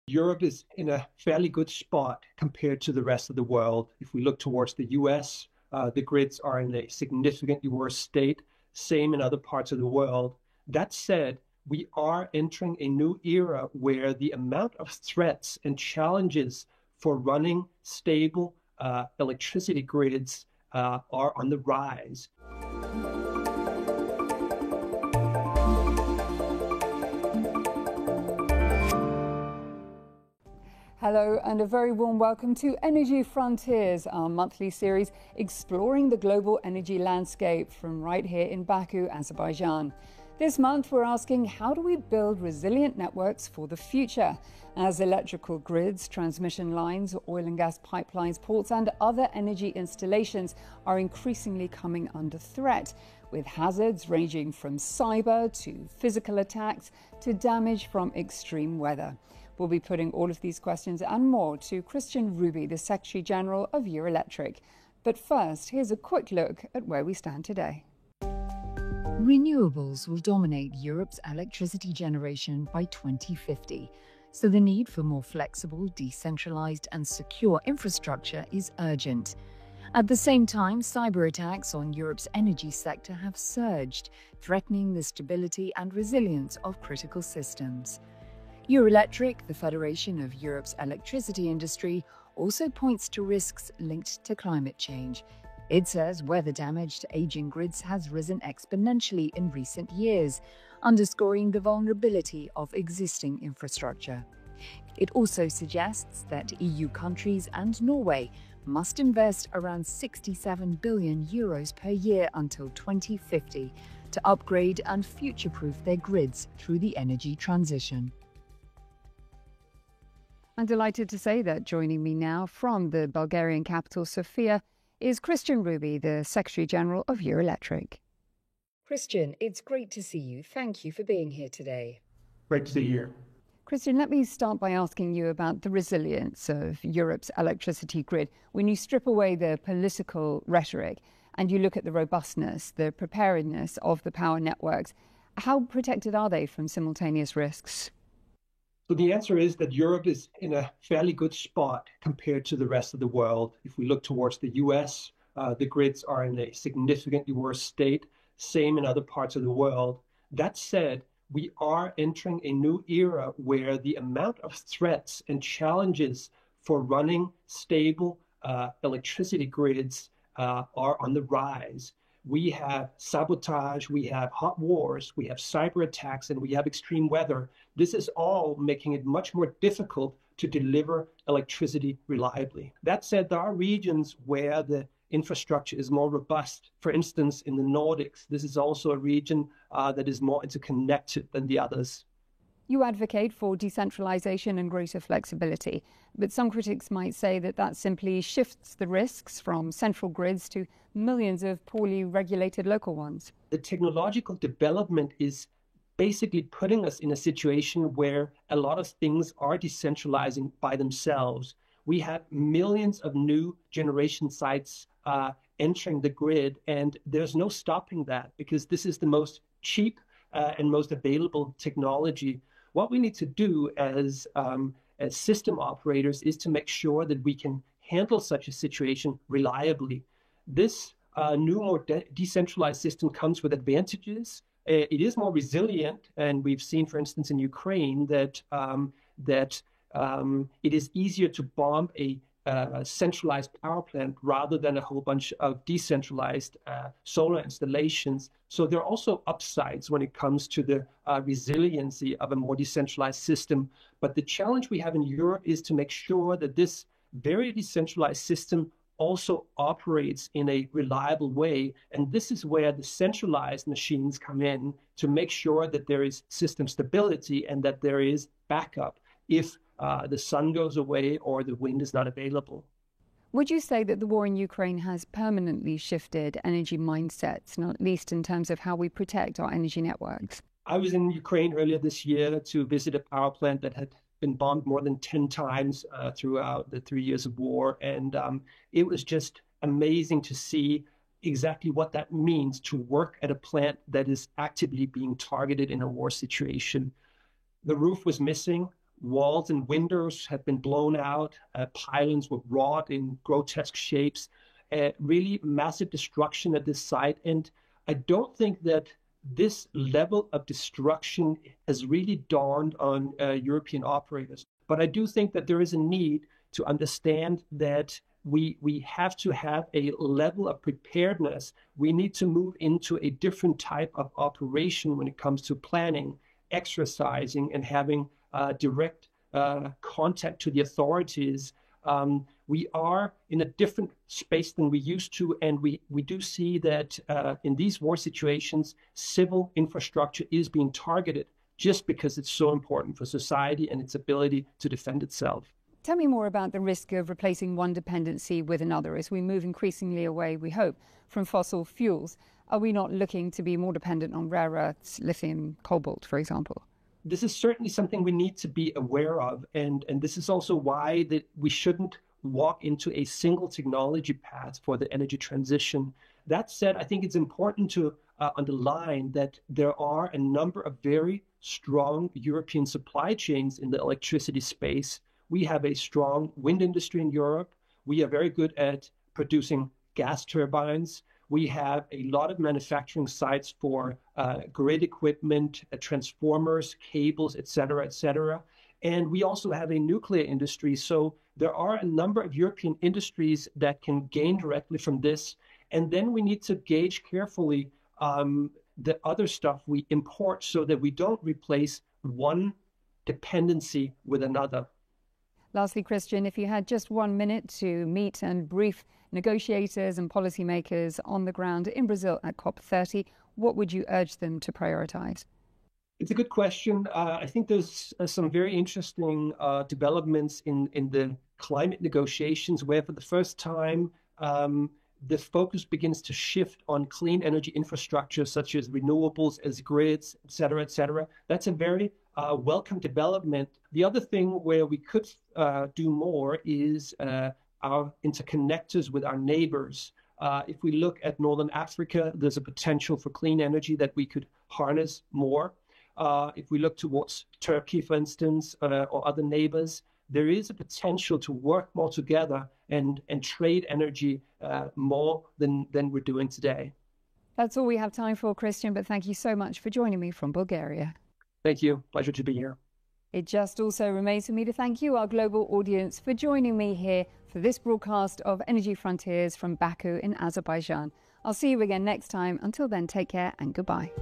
Europe is in a fairly good spot compared to the rest of the world. If we look towards the US, the grids are in a significantly worse state, same in other parts of the world. That said, we are entering a new era where the amount of threats and challenges for running stable electricity grids are on the rise. Hello and a very warm welcome to Energy Frontiers, our monthly series exploring the global energy landscape from right here in Baku, Azerbaijan. This month we're asking, how do we build resilient networks for the future as electrical grids, transmission lines, oil and gas pipelines, ports and other energy installations are increasingly coming under threat, with hazards ranging from cyber to physical attacks to damage from extreme weather. We'll be putting all of these questions and more to Kristian Ruby, the Secretary General of Eurelectric. But first, here's a quick look at where we stand today. Renewables will dominate Europe's electricity generation by 2050, so the need for more flexible, decentralized and secure infrastructure is urgent. At the same time, cyber attacks on Europe's energy sector have surged, threatening the stability and resilience of critical systems. Eurelectric, the Federation of Europe's electricity industry, also points to risks linked to climate change. It says weather damage to aging grids has risen exponentially in recent years, underscoring the vulnerability of existing infrastructure. It also suggests that EU countries and Norway must invest around 67 billion euros per year until 2050 to upgrade and future-proof their grids through the energy transition. I'm delighted to say that joining me now from the Bulgarian capital, Sofia, is Kristian Ruby, the Secretary General of Eurelectric. Kristian, it's great to see you. Thank you for being here today. Great to see you here. Kristian, let me start by asking you about the resilience of Europe's electricity grid. When you strip away the political rhetoric and you look at the robustness, the preparedness of the power networks, how protected are they from simultaneous risks? So the answer is that Europe is in a fairly good spot compared to the rest of the world. If we look towards the US, the grids are in a significantly worse state, same in other parts of the world. That said, we are entering a new era where the amount of threats and challenges for running stable electricity grids are on the rise. We have sabotage, we have hot wars, we have cyber attacks, and we have extreme weather. This is all making it much more difficult to deliver electricity reliably. That said, there are regions where the infrastructure is more robust. For instance, in the Nordics, this is also a region that is more interconnected than the others. You advocate for decentralization and greater flexibility, but some critics might say that that simply shifts the risks from central grids to millions of poorly regulated local ones. The technological development is basically putting us in a situation where a lot of things are decentralizing by themselves. We have millions of new generation sites entering the grid, and there's no stopping that because this is the most cheap and most available technology. What we need to do as system operators is to make sure that we can handle such a situation reliably. This new, more decentralized system comes with advantages. It is more resilient, and we've seen, for instance, in Ukraine that it is easier to bomb a centralized power plant rather than a whole bunch of decentralized solar installations. So there are also upsides when it comes to the resiliency of a more decentralized system. But the challenge we have in Europe is to make sure that this very decentralized system also operates in a reliable way. And this is where the centralized machines come in to make sure that there is system stability and that there is backup if the sun goes away or the wind is not available. Would you say that the war in Ukraine has permanently shifted energy mindsets, not least in terms of how we protect our energy networks? I was in Ukraine earlier this year to visit a power plant that had been bombed more than 10 times throughout the 3 years of war. And it was just amazing to see exactly what that means to work at a plant that is actively being targeted in a war situation. The roof was missing. walls and windows have been blown out, pylons were wrought in grotesque shapes, really massive destruction at this site. And I don't think that this level of destruction has really dawned on European operators. But I do think that there is a need to understand that we have to have a level of preparedness. We need to move into a different type of operation when it comes to planning, exercising, and having direct contact to the authorities. We are in a different space than we used to, and we do see that in these war situations, civil infrastructure is being targeted just because it's so important for society and its ability to defend itself. Tell me more about the risk of replacing one dependency with another as we move increasingly away, we hope, from fossil fuels. Are we not looking to be more dependent on rare earths, lithium, cobalt, for example? This is certainly something we need to be aware of, and this is also why that we shouldn't walk into a single technology path for the energy transition. That said, I think it's important to underline that there are a number of very strong European supply chains in the electricity space. We have a strong wind industry in Europe. We are very good at producing gas turbines. We have a lot of manufacturing sites for grid equipment, transformers, cables, et cetera, et cetera. And we also have a nuclear industry. So there are a number of European industries that can gain directly from this. And then we need to gauge carefully the other stuff we import so that we don't replace one dependency with another. Lastly, Kristian, if you had just 1 minute to meet and brief negotiators and policymakers on the ground in Brazil at COP30, what would you urge them to prioritize? It's a good question. I think there's some very interesting developments in the climate negotiations where for the first time the focus begins to shift on clean energy infrastructure such as renewables, as grids, et cetera, et cetera. That's a very welcome development. The other thing where we could do more is our interconnectors with our neighbors. If we look at Northern Africa, there's a potential for clean energy that we could harness more. If we look towards Turkey, for instance, or other neighbors, there is a potential to work more together and trade energy more than we're doing today. That's all we have time for, Kristian, but thank you so much for joining me from Bulgaria. Thank you. Pleasure to be here. It just also remains for me to thank you, our global audience, for joining me here for this broadcast of Energy Frontiers from Baku in Azerbaijan. I'll see you again next time. Until then, take care and goodbye.